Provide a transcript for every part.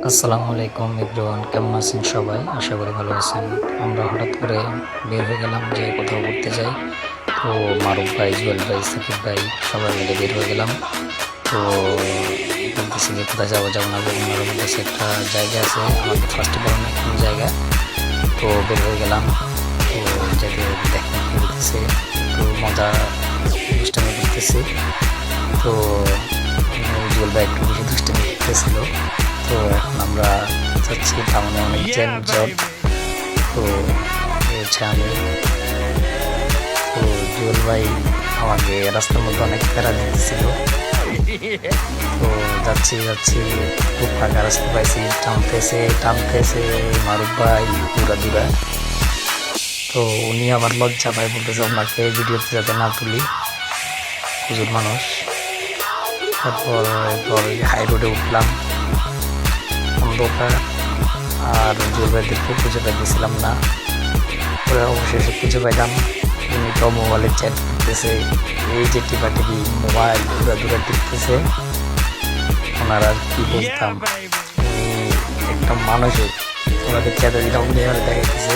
আসসালামু আলাইকুম এভরিওয়ান, কেমন আছেন সবাই? আশা করি ভালো আছেন। আমরা হঠাৎ করে বের হয়ে গেলাম যে কোথাও ঘুরতে যাই। তো মারুফ ভাই, জুয়েল ভাই, সাকিব ভাই সবাই মিলে বের হয়ে গেলাম। তো বলতেছি যে কোথায় যাবো যাবো না, ওনার কাছে একটা জায়গা আছে আমাদের ফার্স্টে বড় না কোন জায়গা। তো বের হয়ে গেলাম। তো জায়গায় দেখেন কি হইতেছে, একটু মজা দুষ্টামি করতেছি। তো জুয়েল ভাই একটু বেশি দুষ্টামি করতেছিল। তো এখন আমরা যাচ্ছি টাউনে, অনেক যানজট। তো হচ্ছে আমি, তো জুয়েল ভাই আমাকে রাস্তার মধ্যে অনেক প্যারা দিতেছিল। তো যাচ্ছি যাচ্ছি খুব ফাঁকা রাস্তা পাইছি, টানতেছে মারুফ ভাই দূরা দূরা। তো উনি আমার লজ্জা পায়, বলতেছে আপনাকে ভিডিওতে যাতে না তুলি, হুজুর মানুষ। তারপর হাই রোডে উঠলাম, অন্ধকার, আর জুয়েল ভাইদেরকে খুঁজে পাইতেছিলাম না। পরে অবশেষে খুঁজে পাইলাম। উনি তো মোবাইলে চ্যাট করতেছে, এই যে টিপাটিপি মোবাইল দূরা দূরা টিপতেছে। ওনার আর কি বলতাম, উনি একটা মানুষের, ওনাদের চ্যাটে দিলাম দেখাইতেছে।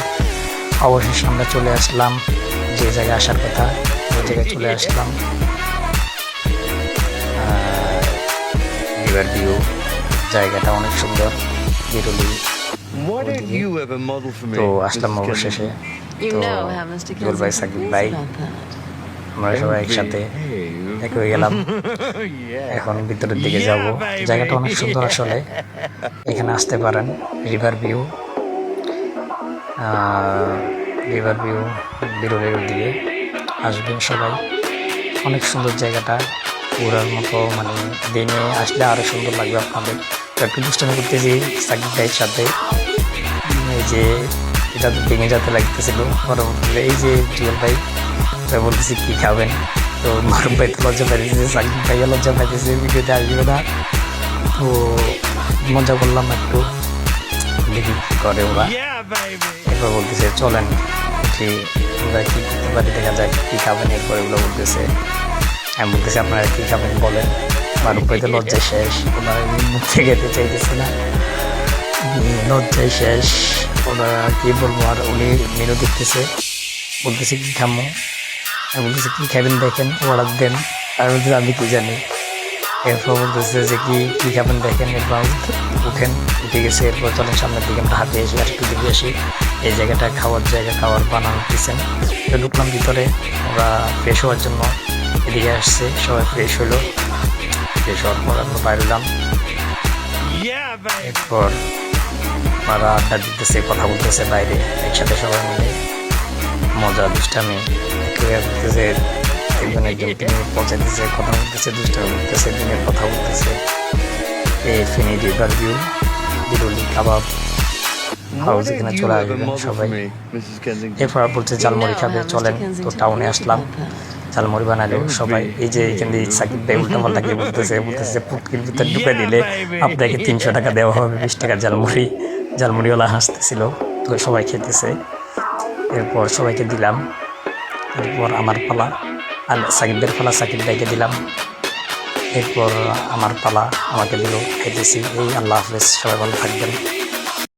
অবশেষে আমরা চলে আসলাম যে জায়গায় আসার কথা, ওই জায়গায় চলে আসলাম। রিভার ভিউ জায়গাটা অনেক সুন্দর, বিরলি। তো আসলাম অবশেষে। তো জুয়েল ভাই, সাকিব ভাই, আমরা সবাই একসাথে এক হয়ে গেলাম। এখন ভিতরের দিকে যাব। জায়গাটা অনেক সুন্দর আসলে, এখানে আসতে পারেন। রিভার ভিউ বিরলের দিকে আসবেন সবাই। অনেক সুন্দর জায়গাটা, ঘোরার মতো, মানে দিনে আসলে আরো সুন্দর লাগবে আপনাদের। একটু দুষ্টামি করতেছি সাকিব ভাইয়ের সাথে, এই যে এটা তো ভেঙে যেতে লাগতেছিল। পরবর্তীতে এই যে জুয়েল ভাই বলতেছি কি খাবেন, তো মারুফ ভাই তো লজ্জা পাইতেছে, সাকিব ভাইয়া লজ্জা পাইতেছে, ভিডিওতে আসবে না। তো মজা করলাম একটু, দেখি কি করে ওরা। এরপর বলতেছে চলেন উঠি, আমরা কি করতে পারি দেখা যাক, কি খাবেন। এরপর এগুলো বলতেছে, আমি বলতেছি আপনারা কি খাবেন বলেন। মারুফ ভাই তো লজ্জায় শেষ, ওনারা মুখ থেকে খেতে চাইতেছে না, লজ্জায় শেষ। ওনারা কি বলবো, আর উনি মেনু দেখতেছে, বলতেছে কি খামো, আমি বলতেছি কি খাবেন দেখেন, অর্ডার দেন। আর বলতেছে আমি কি জানি। এরপর বলতেছে যে কি খাবেন দেখেন। এরপর উঠে গেছে। এরপর চলেন সামনের দিকে আমরা হাঁটে এসে আর একটু দেখে আসি এই জায়গাটা খাওয়ার জায়গা, খাওয়ার বানানো দিচ্ছেন। তো ঢুকলাম ভিতরে, ওরা ফ্রেশ হওয়ার জন্য এদিকে আসছে, সবাই ফ্রেশ হলো। ফ্রেশ হওয়ার পর আমরা বাইরলাম। এরপর ওরা আড্ডা দিতেছে, কথা বলতেছে বাইরে একসাথে সবাই মিলে, মজা দুষ্টামি করতেছে। একজন একজনকে নিয়ে পৌঁছাইতেছে, কথা বলতেছে, দুষ্টামি বলতেছে, দিনের কথা বলতেছে। এই ফেনী রিভার ভিউ বিরলি কাবাব হাউস, এখানে চলে আসবেন সবাই। এরপর বলছে ঝালমুড়ি খাবে, চলেন। তো টাউনে আসলাম, ঝালমুড়ি বানালো সবাই। এই যে এখানে সাকিব ভাই উল্টা পাল্টাকে বলতেছে পুটকির ভিতরে ঢুকে দিলে আপনাকে 300 টাকা দেওয়া হবে, 20 টাকা ঝালমুড়িওয়ালা হাসতেছিল। তো সবাই খেতেছে। এরপর সবাইকে দিলাম। এরপর আমার পালা, আর সাকিবের পালা, সাকিব ভাইকে দিলাম। এরপর আমার পালা, আমাকে দিল, খাইতেছি। এই আল্লাহ হাফেজ, সবাই ভালো থাকবেন।